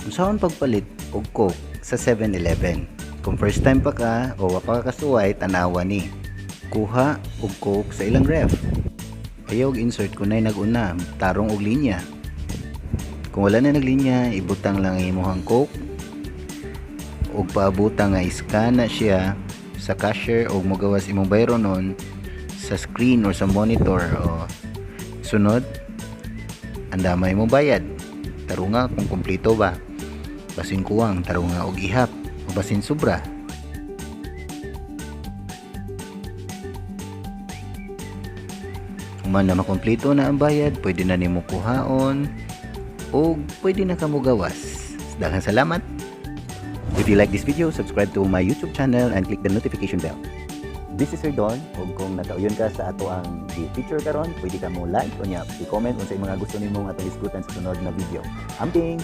Unsaon pagpalit og Coke sa 7-Eleven? Kung first time pa ka o wa pa ka kasuway, tanawa ni. Kuha og Coke sa ilang ref. Ayaw og insert kunay nag-una, tarong og linya. Kung wala na naglinya, ibutang lang ang imong Coke og paabutang nga iscan na siya sa cashier o mogawas imong bayro nun sa screen or sa monitor o sunod andamay mo bayad. Tarunga kung kumpleto ba. Basin kuwang, tarunga og ihap o basin sobra. Kung man na makumpleto na ang bayad, pwede na nimo kuhaon o pwede na kamo gawas. Daghang salamat. If you like this video, subscribe to my YouTube channel and click the notification bell. This is Sir Don, ug kung natauyon ka sa ato ang feature karon, pwede ka mo like o niya i-comment kung sa mga gusto nimo atong isgutan sa sunod na video. Amping!